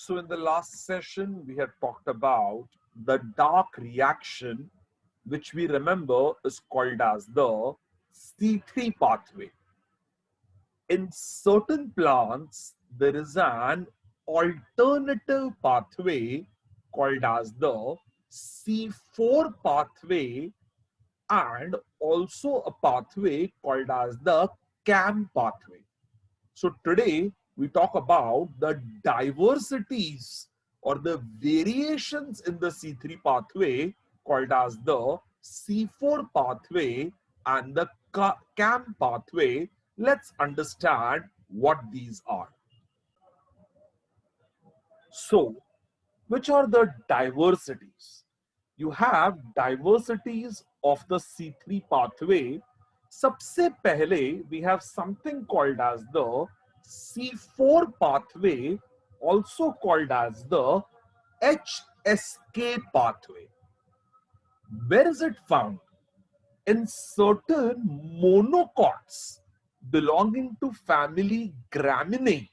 So in the last session, we had talked about the dark reaction, which we remember is called as the C3 pathway. In certain plants, there is an alternative pathway called as the C4 pathway and also a pathway called as the CAM pathway. So today we talk about the diversities or the variations in the C3 pathway called as the C4 pathway and the CAM pathway. Let's understand what these are. So, which are the diversities? You have diversities of the C3 pathway. सबसे पहले we have something called as the C4 pathway, also called as the HSK pathway. Where is it found? In certain monocots belonging to family Graminae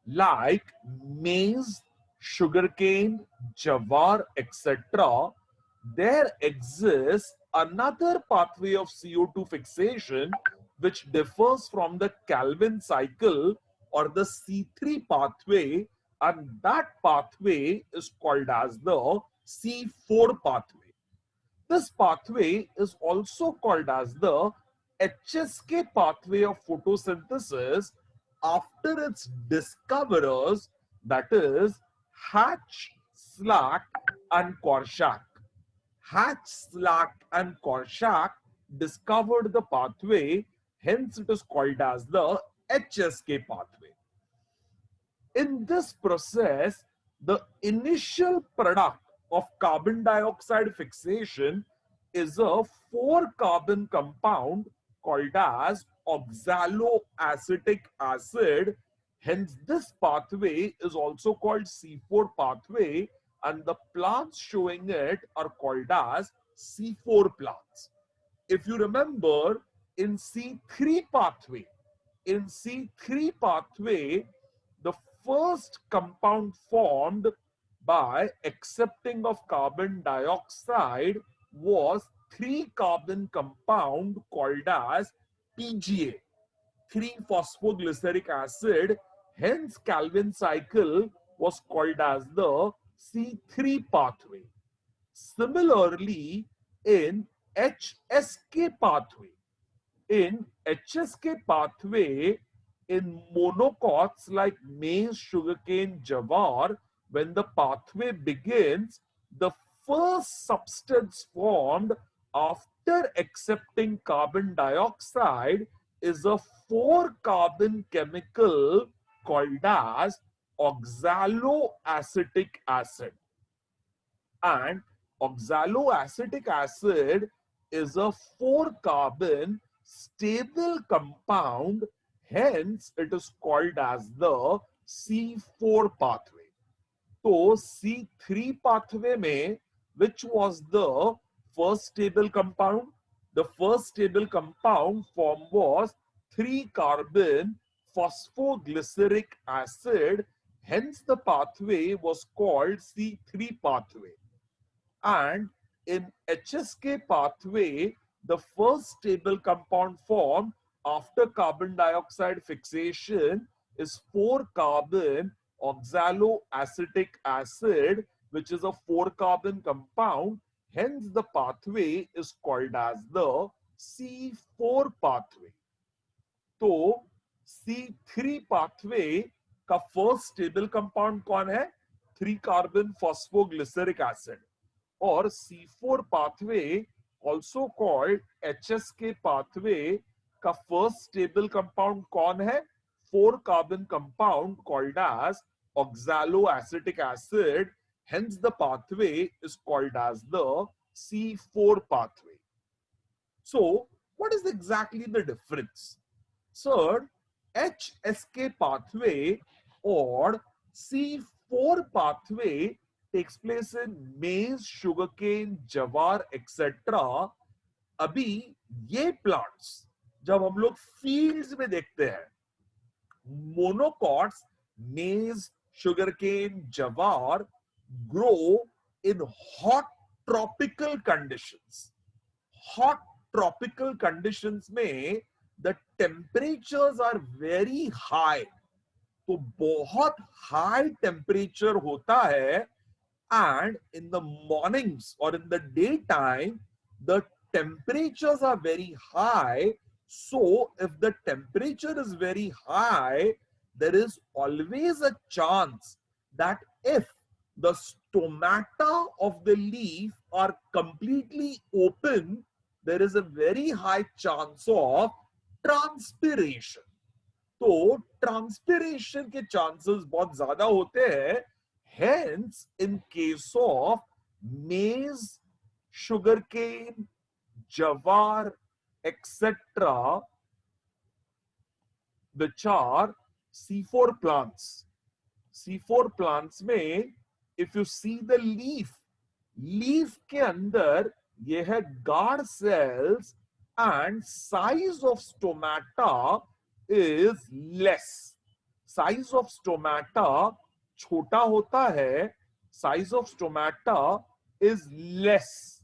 like maize, sugarcane, jawar, etc., there exists another pathway of CO2 fixation which differs from the Calvin cycle or the C3 pathway, and that pathway is called as the C4 pathway. This pathway is also called as the HSK pathway of photosynthesis after its discoverers, that is Hatch, Slack, and Korshak. Hatch, Slack, and Korshak discovered the pathway, hence it is called as the HSK pathway. In this process, the initial product of carbon dioxide fixation is a 4-carbon compound called as oxaloacetic acid. Hence, this pathway is also called C4 pathway, and the plants showing it are called as C4 plants. If you remember, in C3 pathway, the first compound formed by accepting of carbon dioxide was 3-carbon compound called as PGA, 3-phosphoglyceric acid. Hence, Calvin cycle was called as the C3 pathway. Similarly, in HSK pathway, in HSK pathway, in monocots like maize, sugarcane, jawar, when the pathway begins, the first substance formed after accepting carbon dioxide is a 4-carbon chemical called as oxaloacetic acid. And oxaloacetic acid is a 4-carbon stable compound, hence it is called as the C4 pathway. So C3 pathway में which was the first stable compound? The first stable compound form was 3-carbon phosphoglyceric acid, hence the pathway was called C3 pathway. And in HSK pathway, the first stable compound formed after carbon dioxide fixation is 4-carbon oxaloacetic acid, which is a 4-carbon compound. Hence, the pathway is called as the C4 pathway. तो C3 pathway का first stable compound कौन है? 3-carbon phosphoglyceric acid. और C4 pathway, also called HSK pathway, का first stable compound कौन है? 4-carbon compound called as oxaloacetic acid. Hence, the pathway is called as the C4 pathway. So, what is exactly the difference? Sir, HSK pathway or C4 pathway takes place in maize, sugarcane, jawar, etc. अभी ये plants जब हम लोग fields में देखते हैं, monocots, मेज, sugarcane, jawar grow in hot tropical conditions. Hot tropical conditions में the temperatures are very high. तो बहुत high temperature होता है, and in the mornings or in the daytime the temperatures are very high. So if the temperature is very high, there is always a chance that if the stomata of the leaf are completely open, there is a very high chance of transpiration. तो transpiration के chances बहुत ज्यादा होते हैं. Hence, in case of maize, sugarcane, jawar, etc., which are C4 plants. C4 plants में, if you see the leaf, leaf के अंदर ये है guard cells and size of stomata is less. Size of stomata छोटा होता है, size of stomata is less.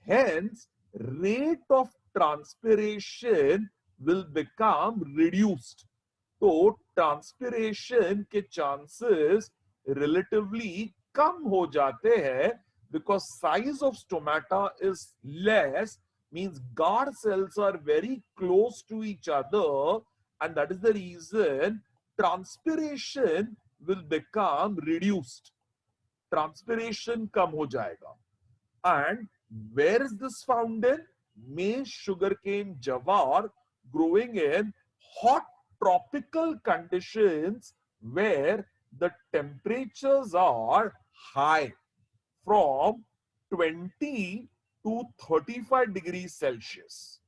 Hence, rate of transpiration will become reduced. तो transpiration के चांसेस रिलेटिवली कम हो जाते हैं because size of stomata is less, means guard cells are very close to each other, and that is the reason transpiration will become reduced. Transpiration कम हो जाएगा. And where is this found in? Maize, sugarcane, jawar growing in hot tropical conditions where the temperatures are high, from 20 to 35 degrees Celsius.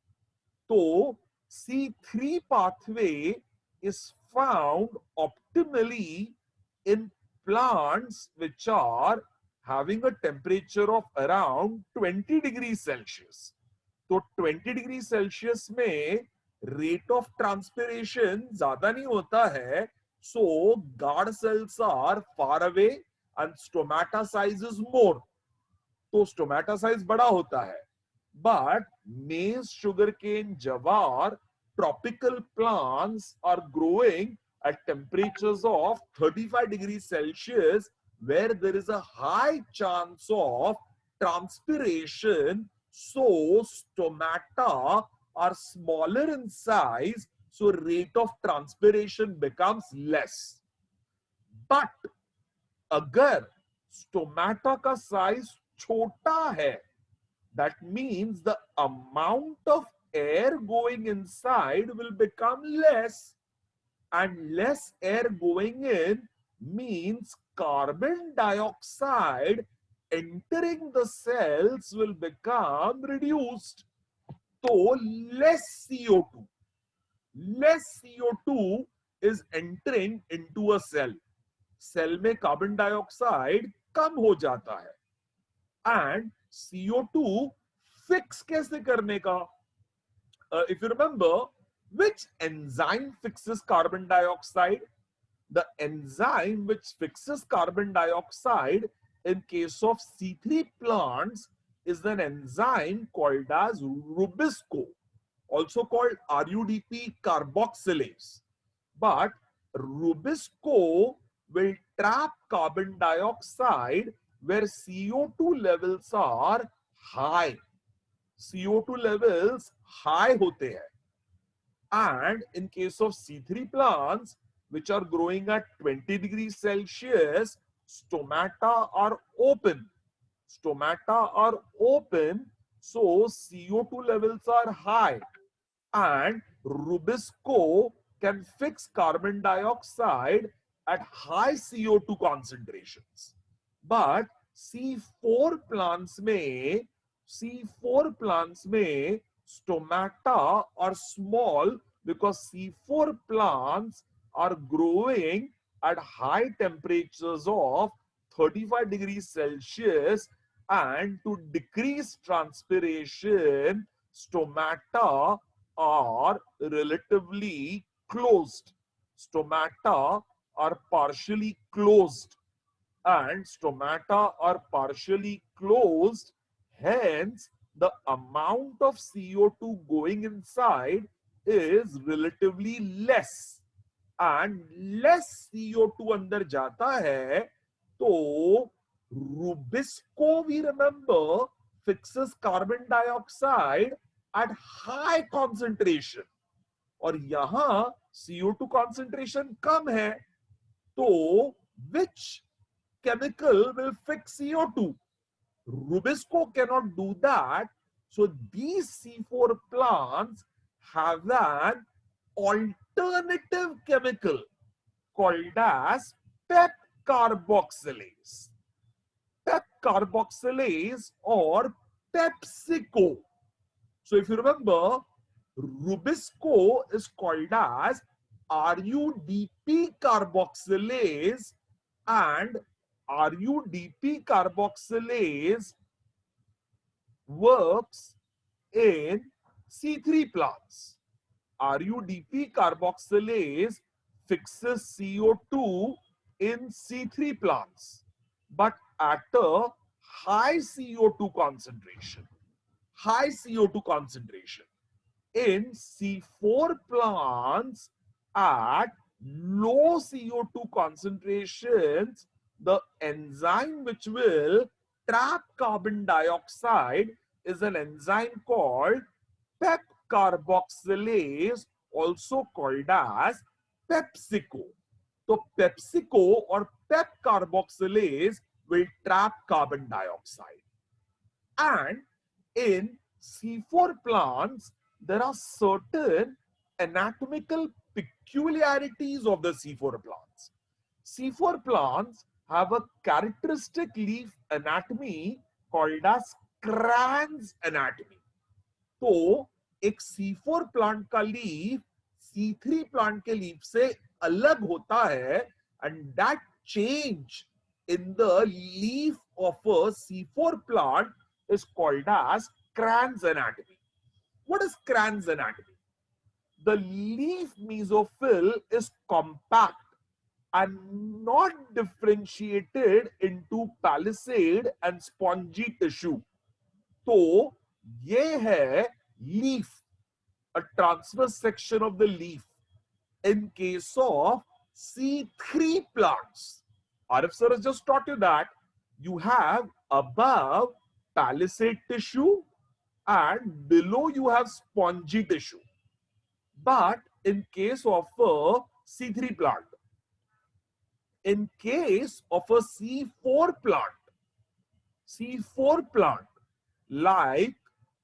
So C3 pathway is found optimally in plants which are having a temperature of around 20 degrees Celsius. तो 20 degree Celsius में rate of transpiration ज्यादा नहीं होता है, so guard cells are far away and stomata size is more. तो stomata size बड़ा होता है. But maize, sugarcane, jowar, tropical plants are growing at temperatures of 35 degrees Celsius, where there is a high chance of transpiration. So stomata are smaller in size, so rate of transpiration becomes less. But अगर stomata का size छोटा है, that means the amount of air going inside will become less. And less air going in means carbon dioxide entering the cells will become reduced. So less CO2. Less CO2 is entering into a cell. Cell में carbon dioxide कम हो जाता है. And CO2 fix कैसे करने का? If you remember, which enzyme fixes carbon dioxide? The enzyme which fixes carbon dioxide in case of C3 plants is an enzyme called as Rubisco, also called RUDP carboxylase. But Rubisco will trap carbon dioxide where CO2 levels are high. CO2 levels high होते हैं. And in case of C3 plants, which are growing at 20 degrees Celsius, stomata are open. Stomata are open, so CO2 levels are high. And Rubisco can fix carbon dioxide at high CO2 concentrations. But C4 plants में stomata are small because C4 plants are growing at high temperatures of 35 degrees Celsius, and to decrease transpiration, stomata are relatively closed. Stomata are partially closed and stomata are partially closed. Hence, the amount of CO2 going inside is relatively less. And less CO2 अंदर जाता है, तो Rubisco, we remember, fixes carbon dioxide at high concentration. और यहां CO2 concentration कम है, तो which chemical will fix CO2? Rubisco cannot do that. So these C4 plants have an alternative chemical called as PEP carboxylase. PEP carboxylase or PepsiCo. So if you remember, Rubisco is called as RUDP carboxylase, and RUDP carboxylase works in C3 plants. RUDP carboxylase fixes CO2 in C3 plants, but at a high CO2 concentration. High CO2 concentration. In C4 plants at low CO2 concentrations, the enzyme which will trap carbon dioxide is an enzyme called PEP carboxylase, also called as PepsiCo. So PepsiCo or PEP carboxylase will trap carbon dioxide. And in C4 plants, there are certain anatomical peculiarities of the C4 plants. C4 plants have a characteristic leaf anatomy called as Kranz anatomy. तो एक C4 plant का leaf C3 plant के leaf से अलग होता है, and that change in the leaf of a C4 plant is called as Kranz anatomy. What is Kranz anatomy? The leaf mesophyll is compact and not differentiated into palisade and spongy tissue. तो ये है leaf, a transverse section of the leaf. In case of C3 plants, Arif sir has just taught you that you have above palisade tissue and below you have spongy tissue. But in case of a C3 plant, in case of a C4 plant like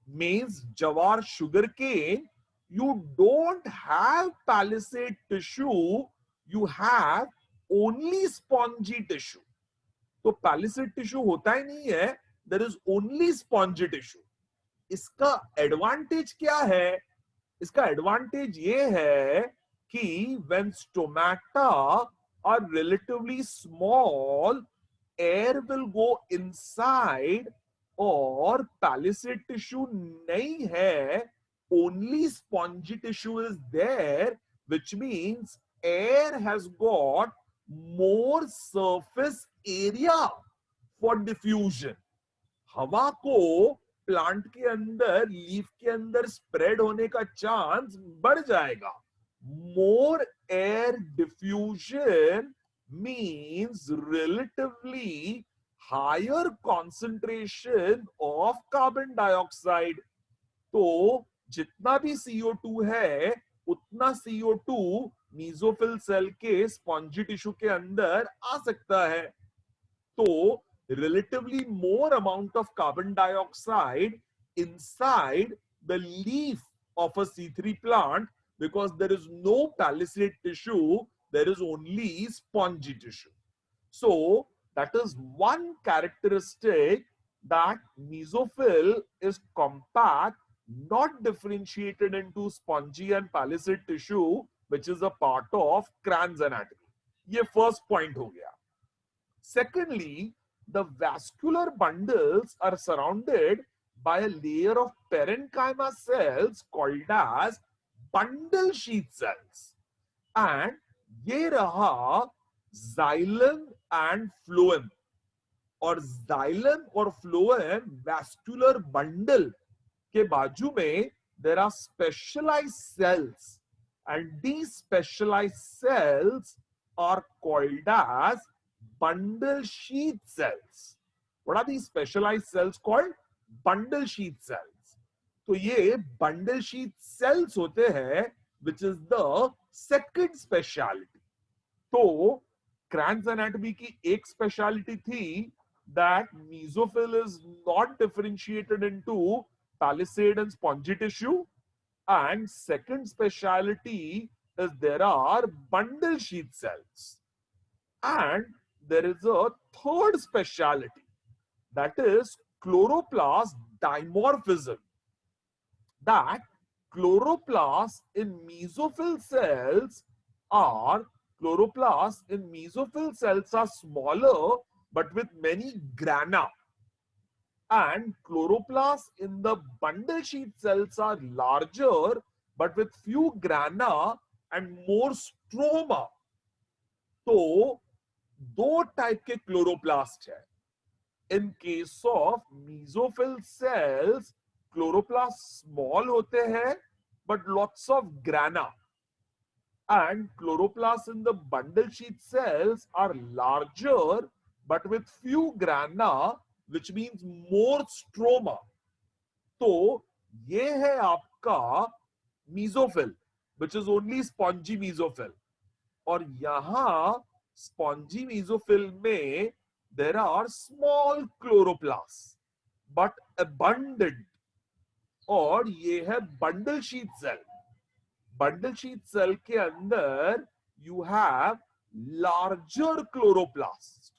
maize, jawar, sugarcane, you don't have palisade tissue, you have only spongy tissue. तो palisade tissue होता ही नहीं है, there is only spongy tissue. इसका advantage क्या है? इसका advantage ये है कि when stomata are relatively small, air will go inside, और palisade tissue नहीं है, only spongy tissue is there, which means air has got more surface area for diffusion. हवा को प्लांट के अंदर, लीफ के अंदर स्प्रेड होने का चांस बढ़ जाएगा. More air diffusion means relatively higher concentration of carbon dioxide. तो जितना भी CO2 है, उतना CO2 मेसोफिल सेल के स्पॉन्जी टिश्यू के अंदर आ सकता है. तो relatively more amount of carbon dioxide inside the leaf of a C3 plant, because there is no palisade tissue, there is only spongy tissue. So that is one characteristic, that mesophyll is compact, not differentiated into spongy and palisade tissue, which is a part of Kranz anatomy. ये first point हो गया. Secondly, the vascular bundles are surrounded by a layer of parenchyma cells called as bundle sheath cells. And ये रहा xylem and phloem, और xylem और phloem vascular bundle के बाजू में there are specialized cells, and these specialized cells are called as bundle sheath cells. What are these specialized cells called? Bundle sheath cells. तो ये bundle sheath cells होते हैं, which is the second speciality. तो Kranz anatomy की एक speciality थी that mesophyll is not differentiated into palisade and spongy tissue, and second speciality is there are bundle sheath cells, and there is a third speciality, that is chloroplast dimorphism, that chloroplasts in mesophyll cells are smaller but with many grana, and chloroplasts in the bundle sheath cells are larger but with few grana and more stroma. तो दो type के chloroplast है. In case of mesophyll cells, chloroplast small होते हैं but lots of grana, and chloroplasts in the bundle sheath cells are larger but with few grana, which means more stroma. तो ये है आपका mesophyll, which is only spongy mesophyll, और यहां spongy mesophyll में there are small chloroplasts but abundant, और ये है bundle sheath cell. Bundle sheath cell के अंदर you have larger chloroplasts.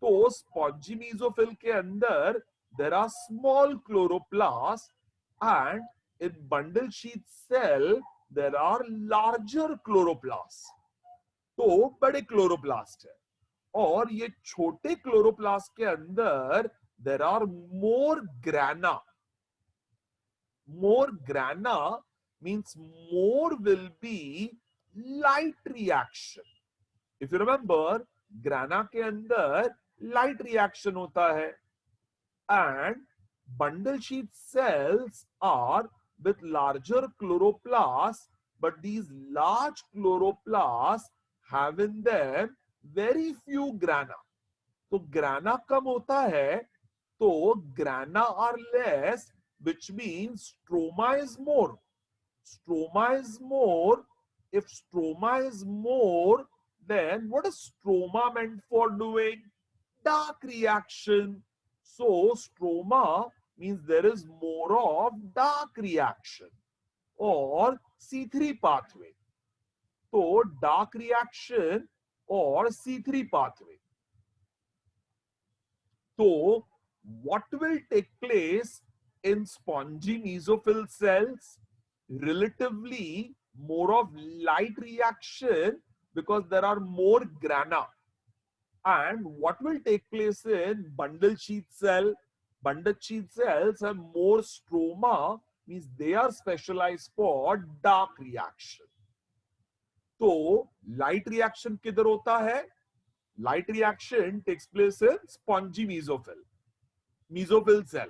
तो spongy mesophyll के अंदर there are small chloroplasts, and in bundle sheath cell there are larger chloroplasts. तो बड़े क्लोरोप्लास्ट है, और ये छोटे क्लोरोप्लास्ट के अंदर there are more grana. More grana means more will be light reaction. If you remember, grana के अंदर light reaction होता है, and bundle sheath cells are with larger chloroplasts, but these large chloroplasts have in them very few grana. तो grana कम होता है, तो grana are less, which means stroma is more. Stroma is more. If stroma is more, then what is stroma meant for doing? Dark reaction. So stroma means there is more of dark reaction or C3 pathway. So dark reaction or C3 pathway. So what will take place in spongy mesophyll cells? Relatively more of light reaction because there are more grana. And what will take place in bundle sheath cell? Bundle sheath cells have more stroma, means they are specialized for dark reaction. तो light reaction किधर होता है? Light reaction takes place in spongy mesophyll cell.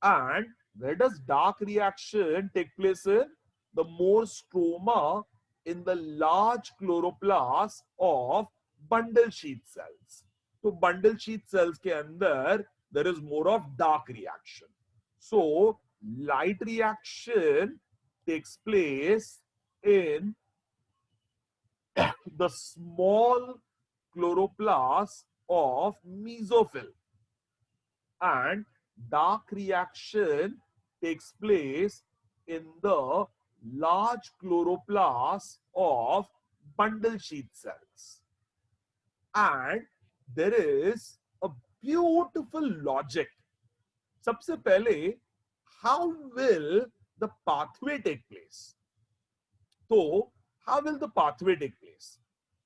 And where does dark reaction take place in? The more stroma in the large chloroplast of bundle sheath cells. So bundle sheath cells के अंदर there is more of dark reaction. So light reaction takes place in the small chloroplast of mesophyll, and dark reaction takes place in the large chloroplast of bundle sheath cells. And there is a beautiful logic. सबसे पहले, how will the pathway take place? तो how will the pathway take place?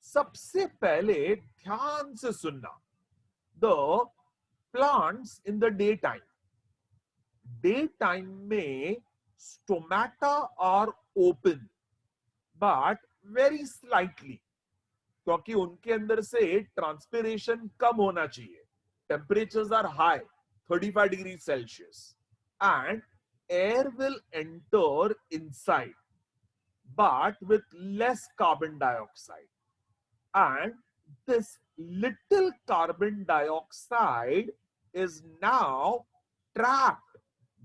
सबसे पहले ध्यान से सुनना. The plants in the daytime में stomata are open but very slightly, क्योंकि उनके अंदर से ट्रांसपिरेशन कम होना चाहिए. Temperatures are high, 35 degrees Celsius, and air will enter inside, but with less carbon dioxide. And this little carbon dioxide is now trapped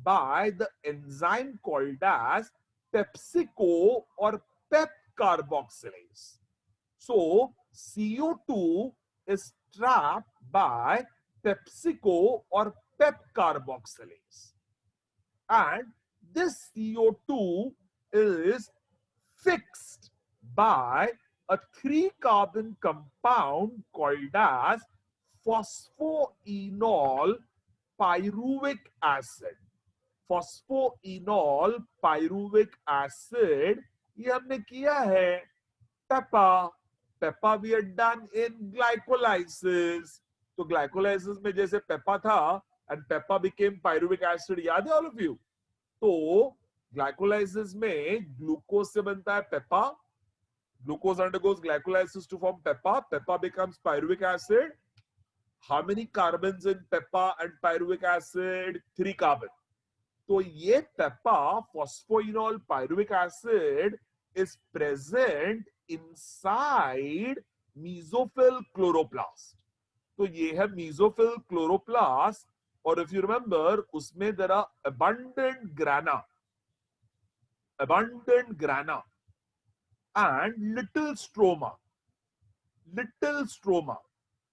by the enzyme called as PepsiCo or pep carboxylase. So CO2 is trapped by PepsiCo or pep carboxylase. And this CO2 is fixed by a 3-carbon compound called as phosphoenol pyruvic acid. Phosphoenol pyruvic acid ये हमने किया है PEPA. PEPA we had done in glycolysis. तो glycolysis में जैसे PEPA था and PEPA became pyruvic acid, याद है all of you? तो glycolysis में glucose से बनता है PEPA. Glucose undergoes glycolysis to form PEPA. PEPA becomes pyruvic acid. How many carbons in PEPA and pyruvic acid? 3 carbon. तो ये PEPA, phosphoenol pyruvic acid, is present inside mesophyll chloroplast. तो ये है mesophyll chloroplast. और if you remember, उसमें there are abundant grana and little stroma,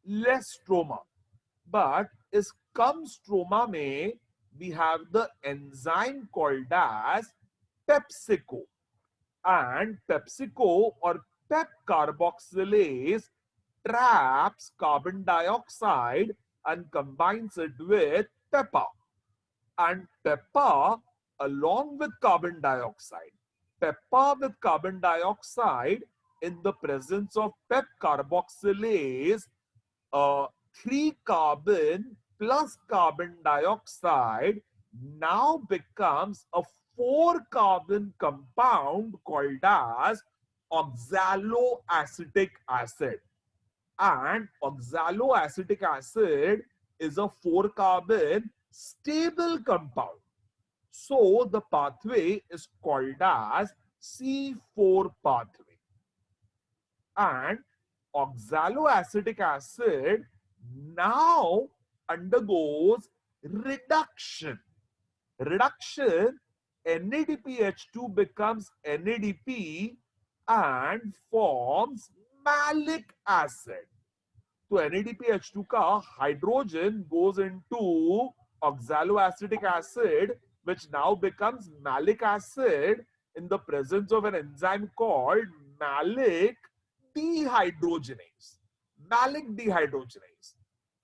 less stroma. But इस कम stroma में we have the enzyme called as PepsiCo. And PepsiCo or pep carboxylase traps carbon dioxide and combines it with PEPA. And PEPA along with carbon dioxide. PEPA with carbon dioxide in the presence of pep carboxylase, 3 carbon plus carbon dioxide now becomes a 4 carbon compound called as oxaloacetic acid. And oxaloacetic acid is a 4 carbon stable compound. So the pathway is called as C4 pathway. And oxaloacetic acid now undergoes reduction. NADPH2 becomes NADP and forms malic acid. So NADPH2 का hydrogen goes into oxaloacetic acid, which now becomes malic acid in the presence of an enzyme called malic dehydrogenase.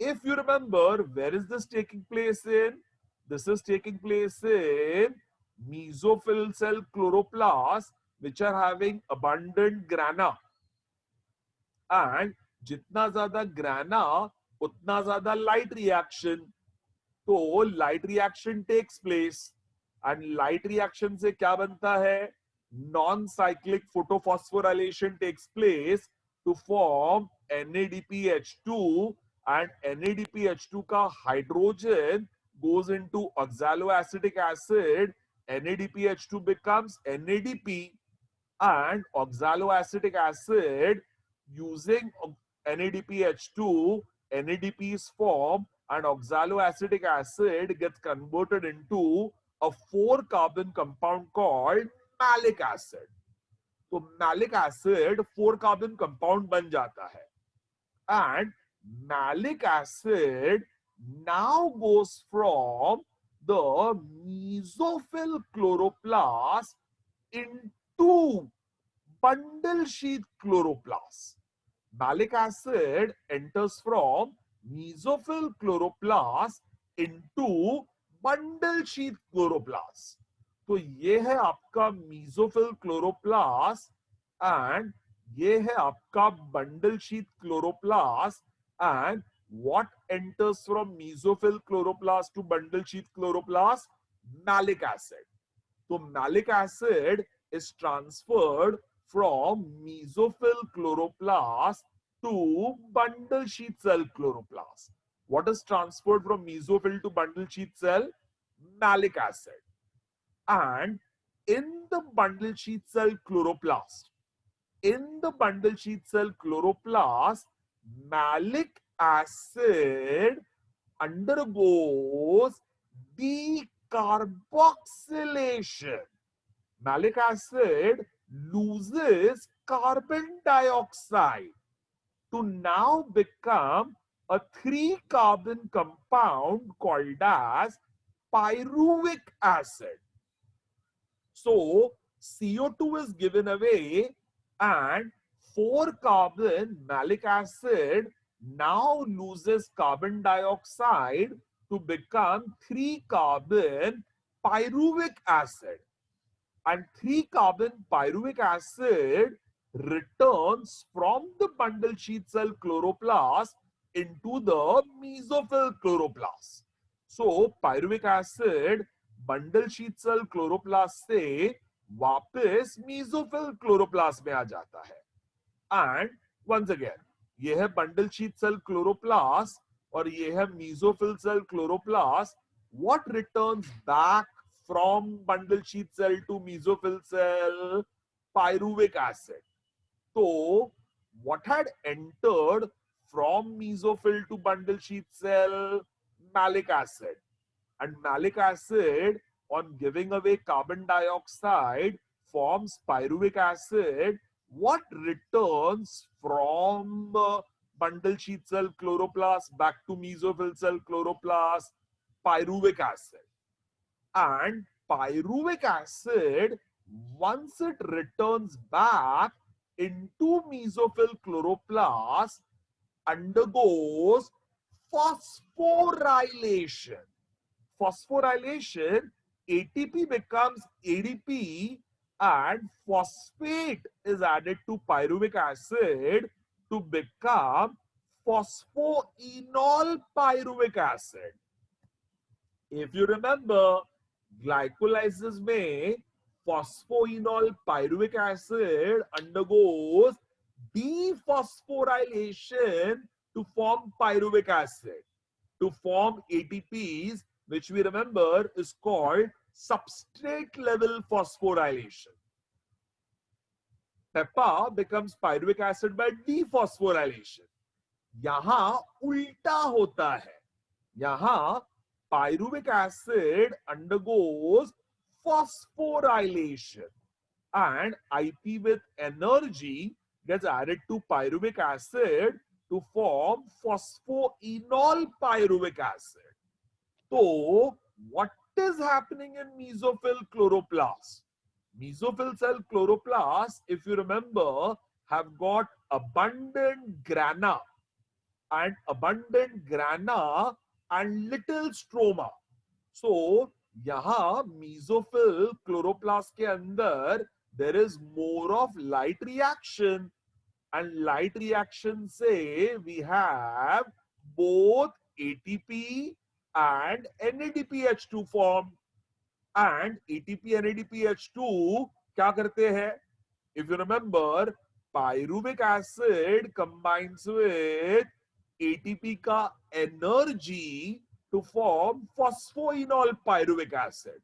If you remember, where is this taking place in? This is taking place in mesophyll cell chloroplasts, which are having abundant grana. And जितना ज्यादा grana, उतना ज्यादा light reaction. तो light reaction takes place. And light reaction से क्या बनता है? Non-cyclic photophosphorylation takes place to form NADPH2, and NADPH2 का hydrogen goes into oxaloacetic acid. NADPH2 becomes NADP, and oxaloacetic acid using NADPH2, NADP is formed, and oxaloacetic acid gets converted into a 4 carbon compound called malic acid. तो malic acid 4 carbon compound बन जाता है. And malic acid now goes from the mesophyll chloroplast into bundle sheath chloroplast. Malic acid enters from mesophyll chloroplast into bundle sheath chloroplast. तो ये है आपका mesophyll chloroplast and ये है आपका bundle sheath chloroplast. And what enters from mesophyll chloroplast to bundle sheath chloroplast? Malic acid. So malic acid is transferred from mesophyll chloroplast to bundle sheath cell chloroplast. What is transferred from mesophyll to bundle sheath cell? Malic acid. And in the bundle sheath cell chloroplast, malic acid undergoes decarboxylation. Malic acid loses carbon dioxide to now become a 3-carbon compound called as pyruvic acid. So CO2 is given away and 4-carbon malic acid now loses carbon dioxide to become 3-carbon pyruvic acid. And 3-carbon pyruvic acid returns from the bundle sheath cell chloroplast into the mesophyll chloroplast. So pyruvic acid bundle sheath cell chloroplast से वापस mesophyll chloroplast में आ जाता है. And once again ये है bundle sheath cell chloroplast और ये है mesophyll cell chloroplast. What returns back from bundle sheath cell to mesophyll cell? pyruvic acid. So what had entered from mesophyll to bundle sheath cell? Malic acid. And malic acid, on giving away carbon dioxide, forms pyruvic acid. What returns from bundle sheath cell chloroplast back to mesophyll cell chloroplast? Pyruvic acid. And pyruvic acid, once it returns back into mesophyll chloroplast, undergoes phosphorylation. Phosphorylation, ATP becomes ADP and phosphate is added to pyruvic acid to become phosphoenol pyruvic acid. If you remember, glycolysis में phosphoenol pyruvic acid undergoes dephosphorylation to form pyruvic acid, to form ATPs, which we remember is called substrate level phosphorylation. PEPA becomes pyruvic acid by dephosphorylation. यहां उल्टा होता है. यहां pyruvic acid undergoes phosphorylation and IP with energy gets added to pyruvic acid to form phosphoenol pyruvic acid. So, what is happening in mesophyll chloroplast? Mesophyll cell chloroplast, if you remember, have got abundant grana and little stroma. So, यहाँ mesophyll chloroplast के अंदर there is more of light reaction, and light reaction से we have both ATP and NADPH2 formed. And ATP NADPH2 क्या करते हैं? If you remember, pyruvic acid combines with ATP का energy to form phosphoenol pyruvic acid.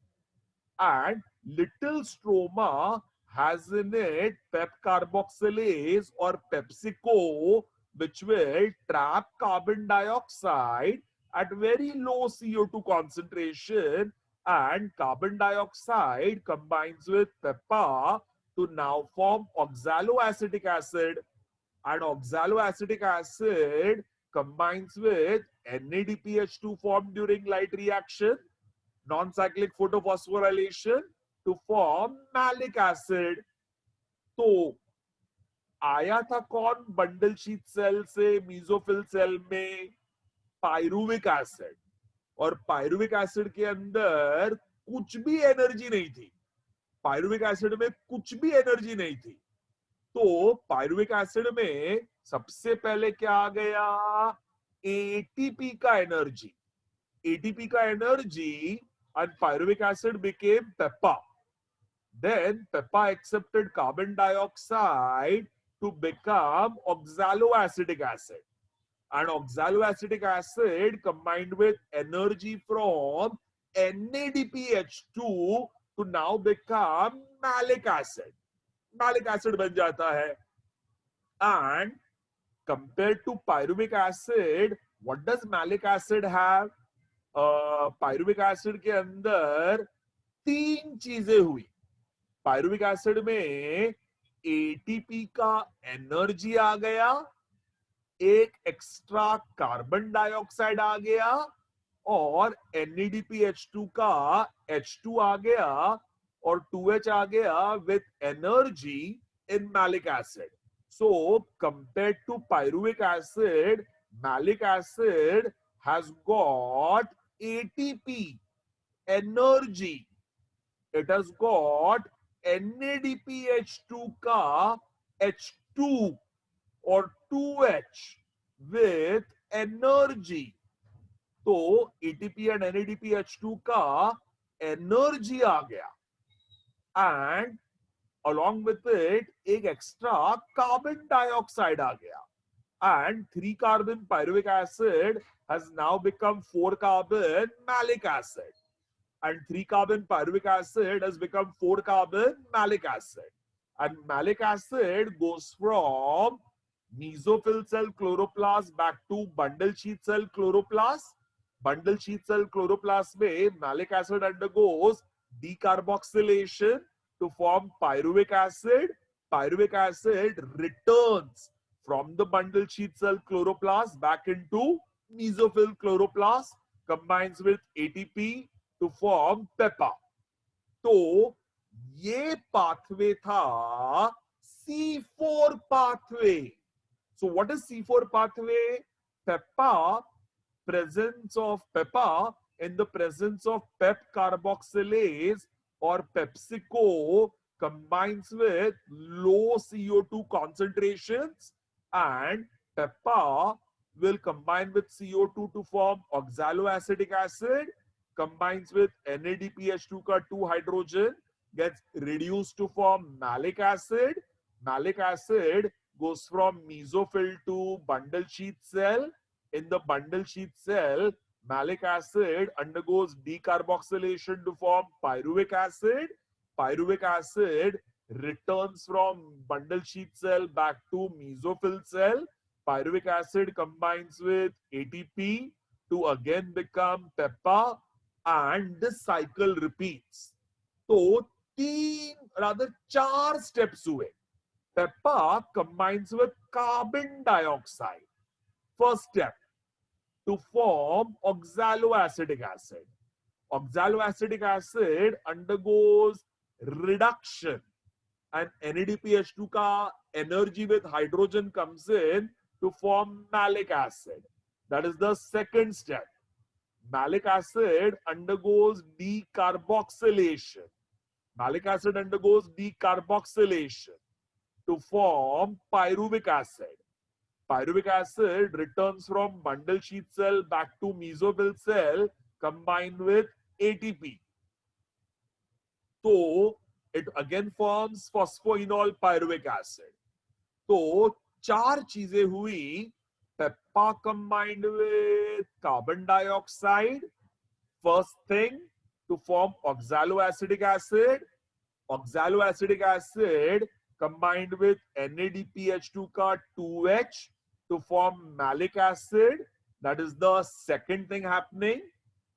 And little stroma has in it PEP carboxylase or PepsiCo, which will trap carbon dioxide at very low CO2 concentration, and carbon dioxide combines with PEPA to now form oxaloacetic acid, and oxaloacetic acid combines with NADPH2 formed during light reaction, non-cyclic photophosphorylation, to form malic acid. तो आया था कौन bundle sheath cell से mesophyll cell में? Pyruvic acid. और pyruvic acid के अंदर कुछ भी एनर्जी नहीं थी. पायरुविक एसिड में कुछ भी एनर्जी नहीं थी. तो पायरुविक एसिड में सबसे पहले क्या आ गया? एटीपी का एनर्जी. एटीपी का energy and pyruvic acid became PEPA. Then PEPA accepted carbon dioxide to become oxaloacetic acid. And oxaloacetic acid combined with energy from NADPH2 to now become malic acid. Malic acid बन जाता है. And compared to pyruvic acid, what does malic acid have? Pyruvic acid के अंदर तीन चीजें हुई. Pyruvic acid में ATP का एनर्जी आ गया, एक एक्स्ट्रा कार्बन डाइऑक्साइड आ गया और NADPH2 का H2 आ गया और 2H आ गया with energy in malic acid. So compared to pyruvic acid, malic acid has got ATP, energy. It has got NADPH2 का H2 और 2H with energy. तो ATP and NADPH2 का energy आ गया and along with it एक extra carbon dioxide आ गया and 3 carbon pyruvic acid has now become 4 carbon malic acid and 3 carbon pyruvic acid has become 4 carbon malic acid and malic acid goes from mesophyll cell chloroplast back to bundle sheath cell chloroplast. Bundle sheath cell chloroplast में malic acid undergoes decarboxylation to form pyruvic acid. Pyruvic acid returns from the bundle sheath cell chloroplast back into mesophyll chloroplast, combines with ATP to form PEPA. तो ये pathway था C4 pathway. So what is C4 pathway? PEPA, presence of PEPA in the presence of PEP carboxylase or PepsiCo combines with low CO2 concentrations and PEPA will combine with CO2 to form oxaloacetic acid, combines with NADPH2 का 2 hydrogen, gets reduced to form malic acid. Malic acid goes from mesophyll to bundle sheath cell. In the bundle sheath cell, malic acid undergoes decarboxylation to form pyruvic acid. Pyruvic acid returns from bundle sheath cell back to mesophyll cell. Pyruvic acid combines with ATP to again become PEPA and this cycle repeats. तो चार steps हुए. PEPA combines with carbon dioxide. First step, to form oxaloacetic acid. Oxaloacetic acid undergoes reduction and NADPH2 का energy with hydrogen comes in to form malic acid. That is the second step. Malic acid undergoes decarboxylation. Malic acid undergoes decarboxylation to form pyruvic acid. Pyruvic acid returns from bundle sheath cell back to mesophyll cell combined with ATP. So it again forms phosphoenol pyruvic acid. तो चार चीजें हुई. PEPA combined with carbon dioxide, first thing, to form oxaloacetic acid. Oxaloacetic acid combined with NADPH2 का 2H to form malic acid. That is the second thing happening.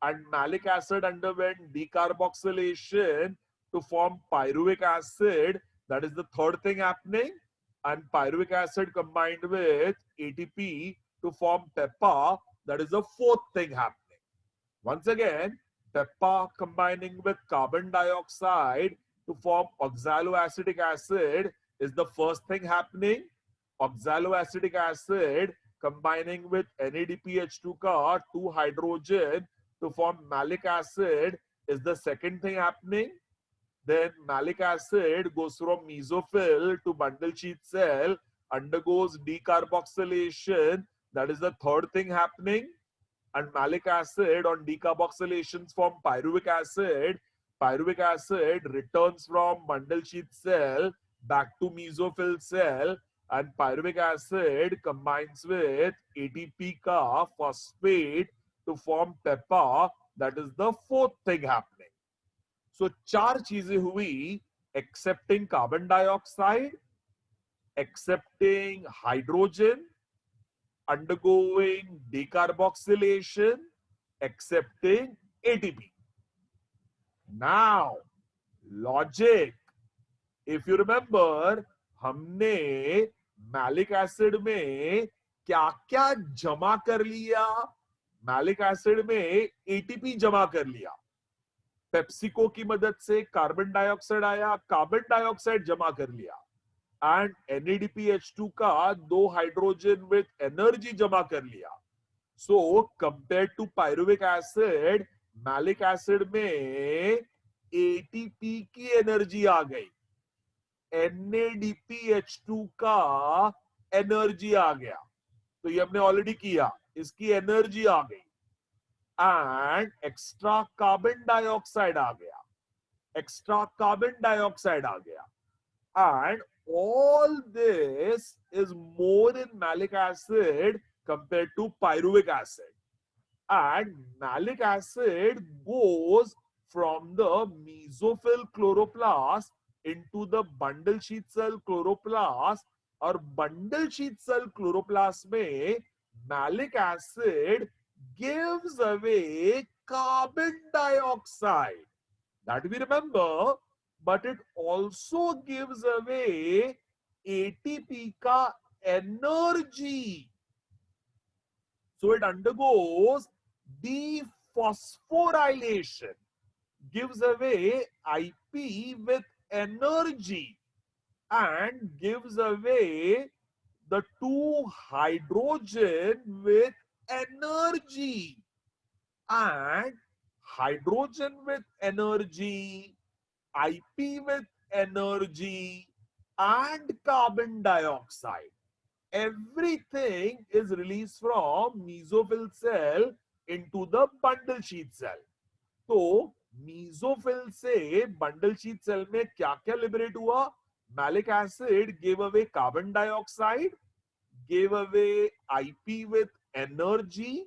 And malic acid underwent decarboxylation to form pyruvic acid. That is the third thing happening. And pyruvic acid combined with ATP to form PEPA. That is the fourth thing happening. Once again, PEPA combining with carbon dioxide to form oxaloacetic acid is the first thing happening. Oxaloacetic acid combining with NADPH2 का 2 hydrogen to form malic acid is the second thing happening. Then malic acid goes from mesophyll to bundle sheath cell, undergoes decarboxylation. That is the third thing happening. And malic acid on decarboxylations form pyruvic acid. Pyruvic acid returns from bundle sheath cell back to mesophyll cell and pyruvic acid combines with ATP ka phosphate to form PEPA. That is the fourth thing happening. So चार चीजें हुई: accepting carbon dioxide, accepting hydrogen, undergoing decarboxylation, accepting ATP. Now, logic. If you remember, हमने maleic acid में क्या क्या जमा कर लिया? मैलिक एसिड में एटीपी जमा कर लिया। पेप्सिको की मदद से कार्बन डाइऑक्साइड आया, कार्बन डाइऑक्साइड जमा कर लिया, एंड NADPH2 का 2 हाइड्रोजन विद एनर्जी जमा कर लिया। So compare to pyruvic acid, malic acid में एटीपी की एनर्जी आ गई, NADPH2 का एनर्जी आ गया। तो ये हमने ऑलरेडी किया, इसकी एनर्जी आ गई, एंड एक्स्ट्रा कार्बन डाइऑक्साइड आ गया, एक्स्ट्रा कार्बन डाइऑक्साइड आ गया, and all this is more in malic acid compared to pyruvic acid. And malic acid goes from the mesophyll chloroplast into the bundle sheath cell chloroplast, और bundle sheath cell chloroplast में malic acid gives away carbon dioxide, that we remember, but it also gives away ATP ka energy. So it undergoes dephosphorylation, gives away IP with energy, and gives away the 2 hydrogen with energy. And hydrogen with energy, IP with energy, and carbon dioxide, everything is released from mesophyll cell into the bundle sheath cell. तो mesophyll से bundle sheath cell में क्या क्या liberate हुआ? Malic acid gave away carbon dioxide, gave away IP with energy,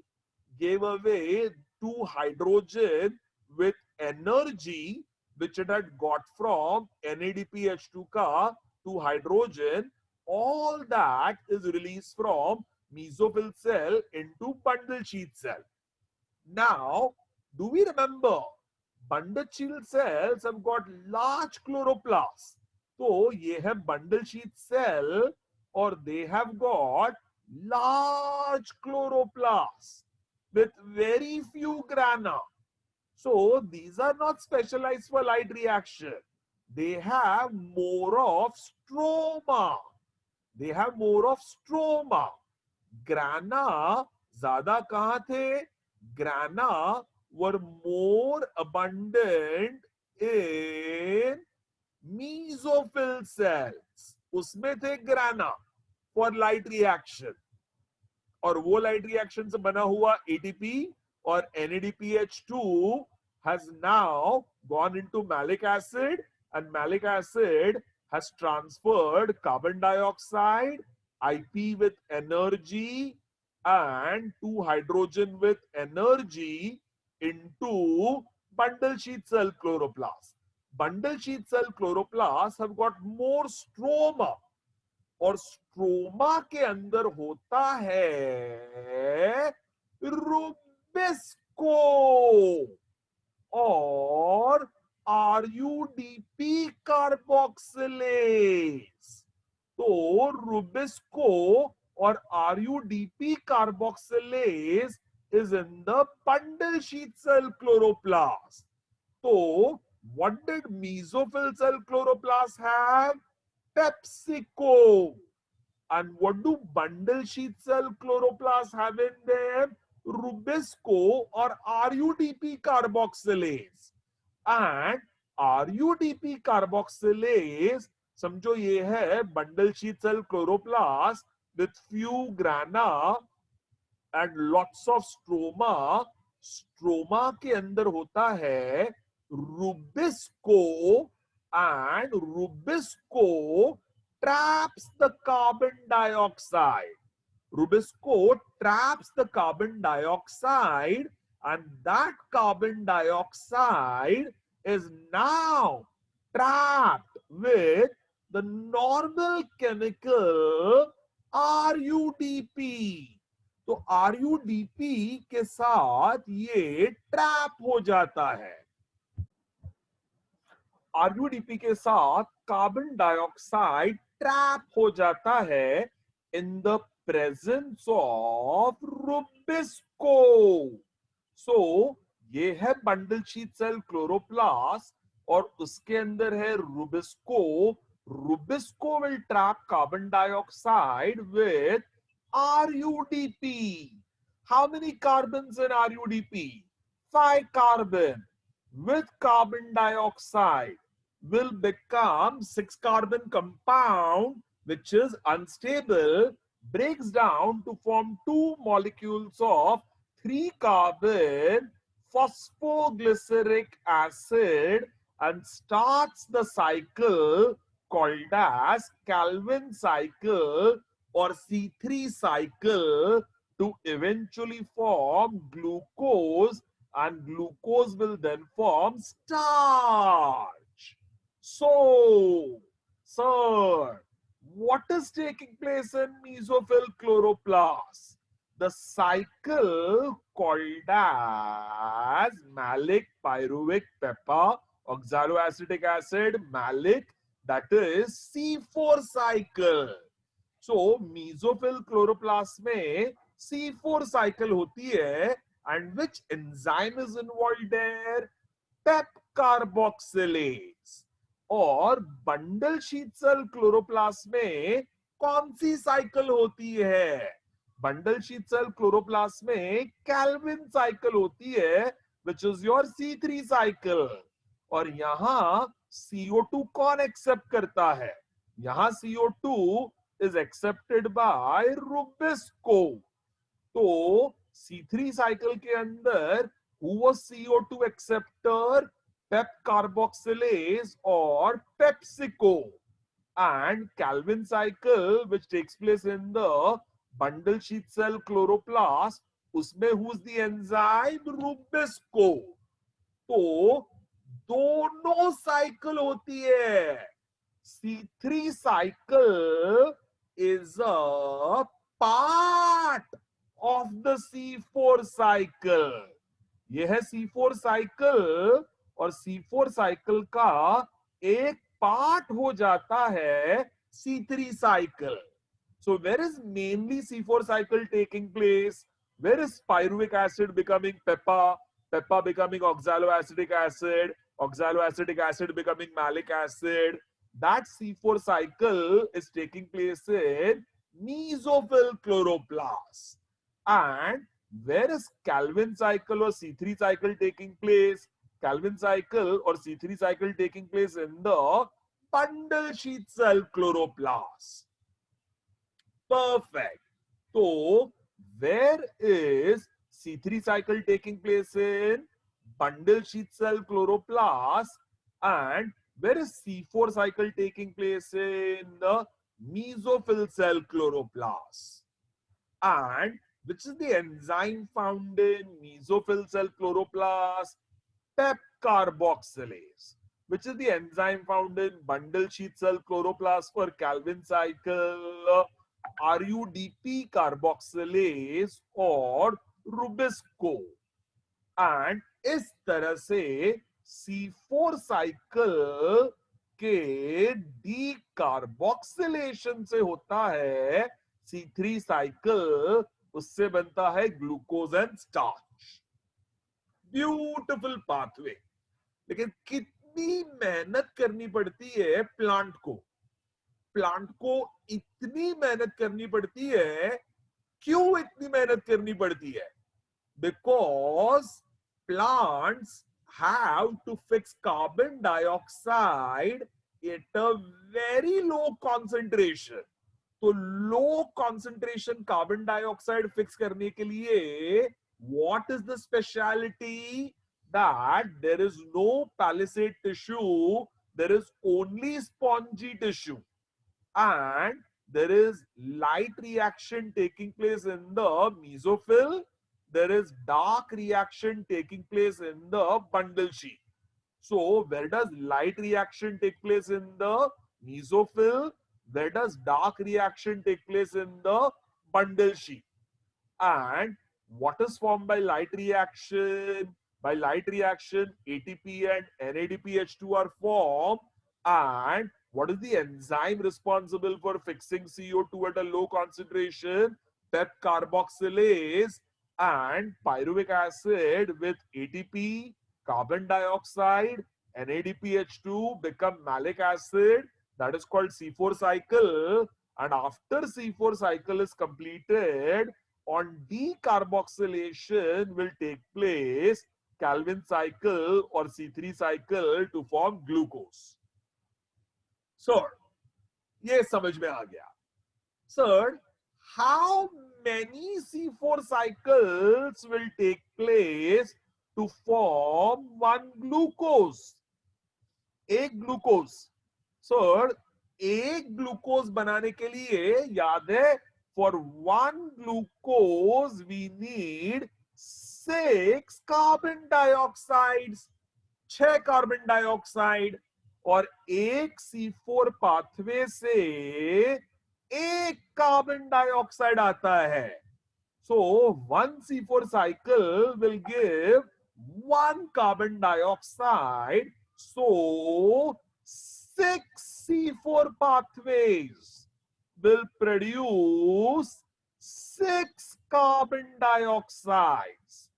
gave away 2 hydrogen with energy, which it had got from NADPH2 ka 2 hydrogen. All that is released from mesophyll cell into bundle sheath cell. Now, do we remember bundle sheath cells have got large chloroplasts? So, ये है bundle sheath cell, or they have got large chloroplasts with very few grana. So these are not specialized for light reaction. They have more of stroma. They have more of stroma. Grana ज़्यादा कहाँ थे? Grana were more abundant in mesophyll cells. उसमें थे grana for light reaction. और वो light reaction से बना हुआ ATP और NADPH2 has now gone into malic acid, and malic acid has transferred carbon dioxide, IP with energy, and 2 hydrogen with energy into bundle sheath cell chloroplast. Bundle sheath cell chloroplast have got more stroma, और stroma के अंदर होता है Rubisco और RUDP carboxylase. तो Rubisco और RUDP carboxylase is in the bundle sheath cell chloroplast. So what did mesophyll cell chloroplast have? PepsiCo. And what do bundle sheath cell chloroplasts have in them? Rubisco or RUDP carboxylase. And RUDP carboxylase, समझो ये है bundle sheath cell chloroplast with few grana and lots of stroma. Stroma के अंदर होता है Rubisco, and Rubisco traps the carbon dioxide. Rubisco traps the carbon dioxide, and that carbon dioxide is now trapped with the normal chemical RUDP. तो RUDP के साथ ये trap हो जाता है. RUDP के साथ कार्बन डाइऑक्साइड ट्रैप हो जाता है in the presence of rubisco. So ये है बंडल शीट सेल क्लोरोप्लास्ट और उसके अंदर है Rubisco. Rubisco will trap carbon dioxide with RUDP. How many carbons in RUDP? 5 carbon. With carbon dioxide will become 6 carbon compound, which is unstable, breaks down to form 2 molecules of 3 carbon phosphoglyceric acid and starts the cycle called as Calvin cycle or C3 cycle to eventually form glucose, and glucose will then form starch. So, sir, what is taking place in mesophyll chloroplast? The cycle called as malic pyruvic pepper oxaloacetic acid malic, that is C4 cycle. So mesophyll chloroplast में C4 cycle होती है, and which enzyme is involved there? Pep carboxylase. और bundle sheath cell chloroplast में कौन सी cycle होती है? Bundle sheath cell chloroplast में Calvin cycle होती है, which is your C3 cycle. और यहां CO2 कौन एक्सेप्ट करता है? यहां CO2 is accepted by Rubisco. तो C3 cycle के अंदर who was CO2 acceptor? Pep carboxylase or PepsiCo. And Calvin cycle, which takes place in the bundle sheath cell chloroplast, उसमें who's the enzyme? Rubisco. तो दोनों cycle होती है. C3 cycle is a part of the C4 cycle. यह है C4 cycle और C4 cycle का एक पार्ट हो जाता है C3 cycle. So where is mainly C4 cycle taking place? Where is pyruvic acid becoming pepper, pepper becoming oxaloacetic acid, oxaloacetic acid becoming malic acid? That C4 cycle is taking place in mesophyll chloroplast. And where is Calvin cycle or C3 cycle taking place? Calvin cycle or C3 cycle taking place in the bundle sheath cell chloroplast. Perfect. So where is C3 cycle taking place in bundle sheath cell chloroplast, and where is C4 cycle taking place in the mesophyll cell chloroplast? And which is the enzyme found in mesophyll cell chloroplast? Pep carboxylase. Which is the enzyme found in bundle sheath cell chloroplast for Calvin cycle? RUDP carboxylase और Rubisco. And इस तरह से C4 cycle के decarboxylation से होता है C3 cycle, उससे बनता है glucose and starch. Beautiful pathway. लेकिन कितनी मेहनत करनी पड़ती है प्लांट को. प्लांट को इतनी मेहनत करनी पड़ती है. क्यों इतनी मेहनत करनी पड़ती है? Because plants have to fix carbon dioxide at a very low concentration. तो लो concentration carbon dioxide fix करने के लिए what is the speciality? That there is no palisade tissue, there is only spongy tissue. and there is light reaction taking place in the mesophyll. There is dark reaction taking place in the bundle sheath. So where does light reaction take place in the mesophyll? Where does dark reaction take place in the bundle sheath? And what is formed by light reaction? By light reaction, ATP and NADPH2 are formed. And what is the enzyme responsible for fixing CO2 at a low concentration? PEP carboxylase. And pyruvic acid with ATP, carbon dioxide, NADPH2 become malic acid. That is called C4 cycle. And after C4 cycle is completed, on decarboxylation will take place Calvin cycle or C3 cycle to form glucose. Sir, ये समझ में आ गया. Sir, how many C4 cycles will take place to form one glucose? एक glucose. Sir, एक glucose बनाने के लिए याद है, for one glucose we need 6 carbon dioxides, 6 carbon dioxide, और एक C4 पाथवे से एक कार्बन डाइऑक्साइड आता है. So one C4 cycle will give 1 carbon dioxide. So 6 C4 pathways will produce 6 carbon dioxides,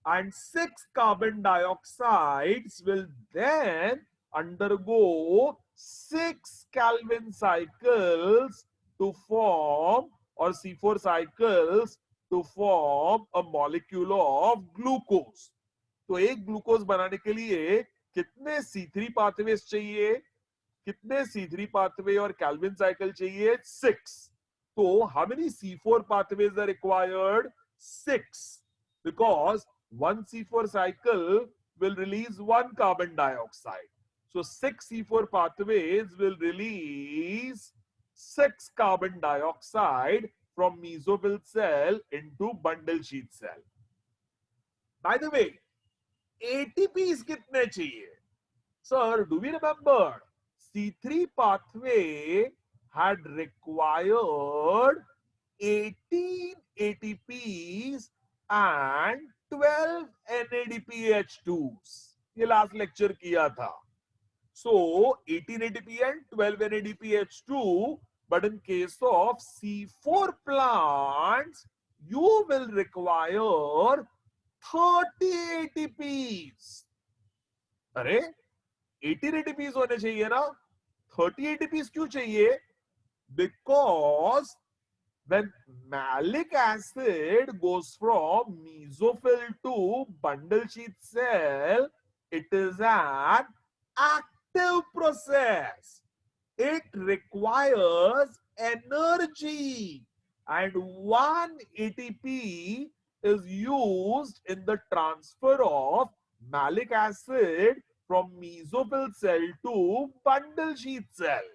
and 6 carbon dioxides will then undergo 6 Calvin cycles to form, or C4 cycles to form a molecule of glucose. तो एक glucose बनाने के लिए कितने C3 pathways चाहिए, कितने C3 pathway और Calvin cycle चाहिए? 6. तो how many C4 pathways are required? 6, because one C4 cycle will release 1 carbon dioxide. So 6 C4 pathways will release 6 carbon dioxide from mesophyll cell into bundle sheath cell. By the way, ATPs कितने चाहिए? Sir, do we remember C3 pathway had required 18 ATPs and 12 NADPH2s. ये last lecture किया था. So 18 ATP and 12 NADPH2, but in case of C4 plants, you will require 30 ATPs. अरे 18 ATPs होने चाहिए ना, 30 ATPs क्यों चाहिए? Because when malic acid goes from mesophyll to bundle sheath cell, it is an active process. It requires energy, and 1 ATP is used in the transfer of malic acid from mesophyll cell to bundle sheath cell.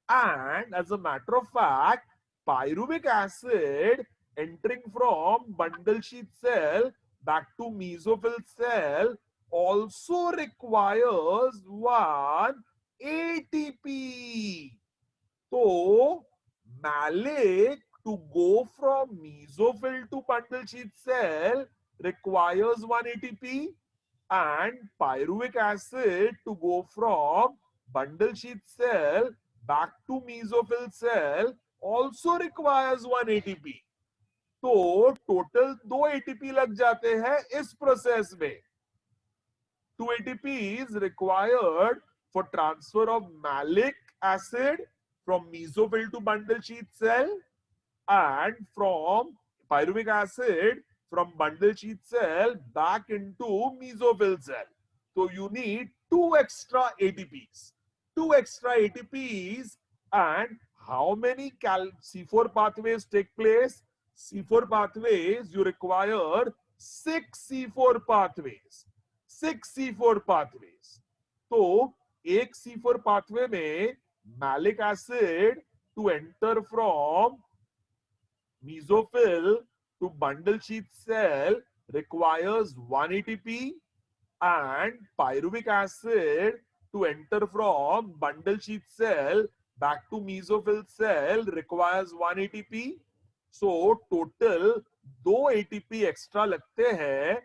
And as a matter of fact, pyruvic acid entering from bundle sheath cell back to mesophyll cell also requires 1 ATP. So malic to go from mesophyll to bundle sheath cell requires 1 ATP, and pyruvic acid to go from bundle sheath cell back to mesophyll cell also requires 1 ATP. तो total 2 ATP लग जाते हैं इस process में. 2 ATP is required for transfer of malic acid from mesophyll to bundle sheath cell, and from pyruvic acid from bundle sheath cell back into mesophyll cell. So you need 2 extra ATPs. 2 extra ATPs, and how many C4 pathways take place? C4 pathways, you require 6 C4 pathways. 6 C4 pathways. तो एक C4 pathway में Malic acid to enter from mesophyll to bundle sheath cell requires 1 ATP, and pyruvic acid to enter from bundle sheath cell back to mesophyll cell requires 1 ATP. So total 2 ATP extra लगते हैं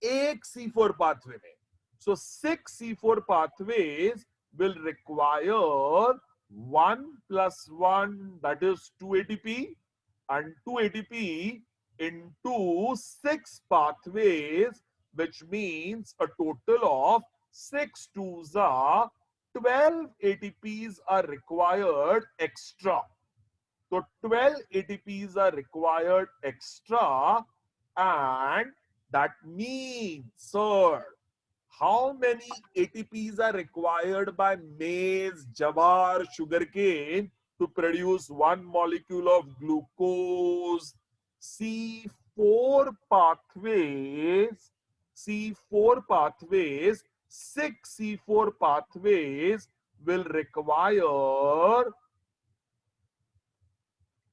एक C4 pathway में. So 6 C4 pathways will require 1 plus 1, that is 2 ATP, and 2 ATP into 6 pathways, which means a total of 6 twos are 12 ATPs are required extra. So 12 ATPs are required extra, and that means, sir, how many ATPs are required by maize, jawar, sugarcane to produce one molecule of glucose? C4 pathways, C4 pathways, 6 C4 pathways will require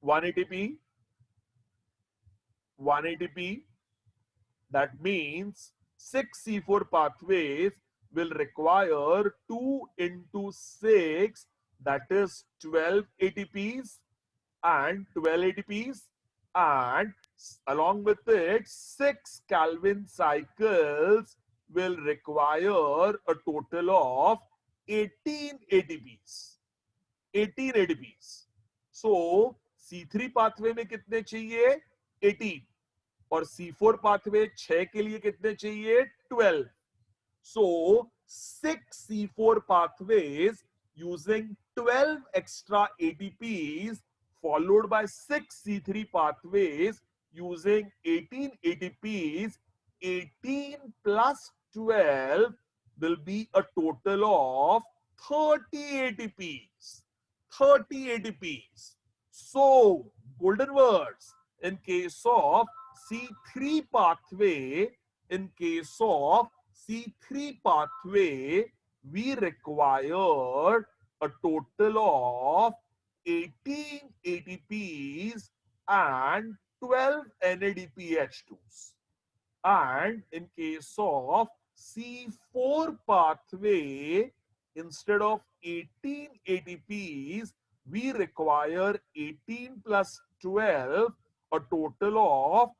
1 ATP, 1 ATP. That means 6 C4 pathways will require 2 into 6, that is 12 ATPs, and 12 ATPs, and along with it 6 Calvin cycles will require a total of 18 ATPs. 18 ATPs. So C3 pathway में कितने चाहिए? 18. और C4 pathway 6 के लिए कितने चाहिए? 12. So 6 C4 pathways using 12 extra ATPs followed by 6 C3 pathways using 18 ATPs. 18 plus 12 will be a total of 30 ATPs. 30 ATPs. So, golden words, in case of C3 pathway, in case of C3 pathway, we require a total of 18 ATPs and 12 NADPH2s. And in case of C4 pathway, instead of 18 ATPs, we require 18 plus 12, a total of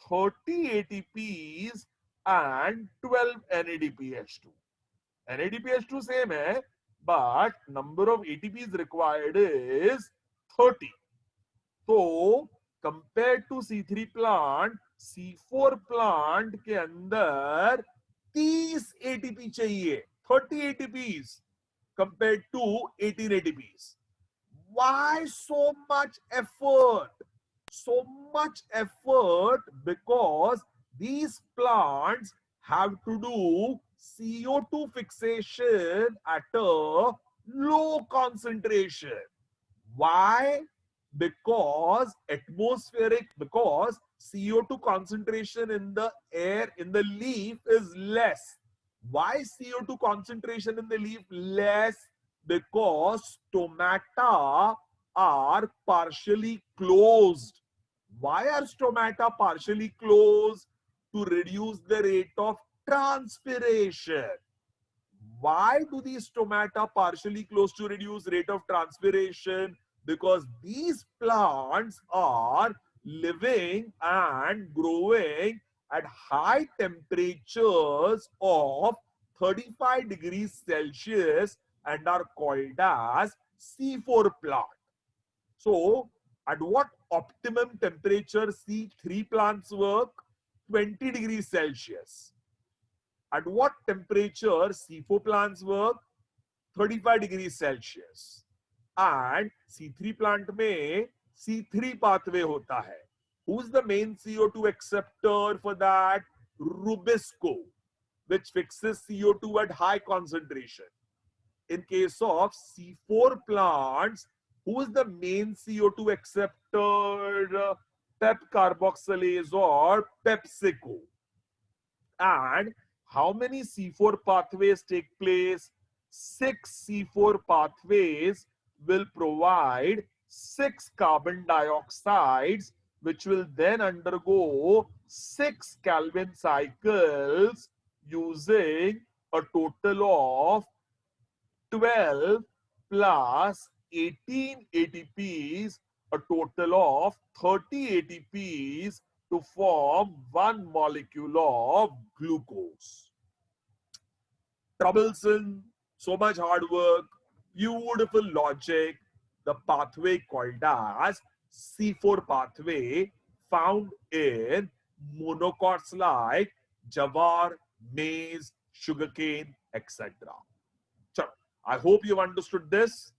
30 ATPs and 12 NADPH2. NADPH2 same hai, but number of ATPs required is 30. So compared to C3 plant, C4 plant के अंदर 30 ATP चाहिए, 30 ATPs compared to 18 ATPs. Why so much effort? So much effort because these plants have to do CO2 fixation at a low concentration. Why? Because CO2 concentration in the air, in the leaf is less. Why CO2 concentration in the leaf less? Because stomata are partially closed. Why are stomata partially closed? To reduce the rate of transpiration. Why do these stomata partially close to reduce rate of transpiration? Because these plants are living and growing at high temperatures of 35 degrees Celsius and are called as C4 plant. So, at what optimum temperature C3 plants work? 20 degrees Celsius. At what temperature C4 plants work? 35 degrees Celsius. And C3 plant में C3 pathway होता है. Who's the main CO2 acceptor for that? Rubisco, which fixes CO2 at high concentration. In case of C4 plants, who is the main CO2 acceptor? PEP carboxylase or PepsiCo. And how many C4 pathways take place? 6 C4 pathways will provide 6 carbon dioxides, which will then undergo 6 Calvin cycles using a total of 12 plus 18 ATPs, a total of 30 ATPs to form one molecule of glucose. Troublesome, so much hard work, beautiful logic, the pathway called as C4 pathway found in monocots like jawar, maize, sugarcane, etc. So, I hope you've understood this.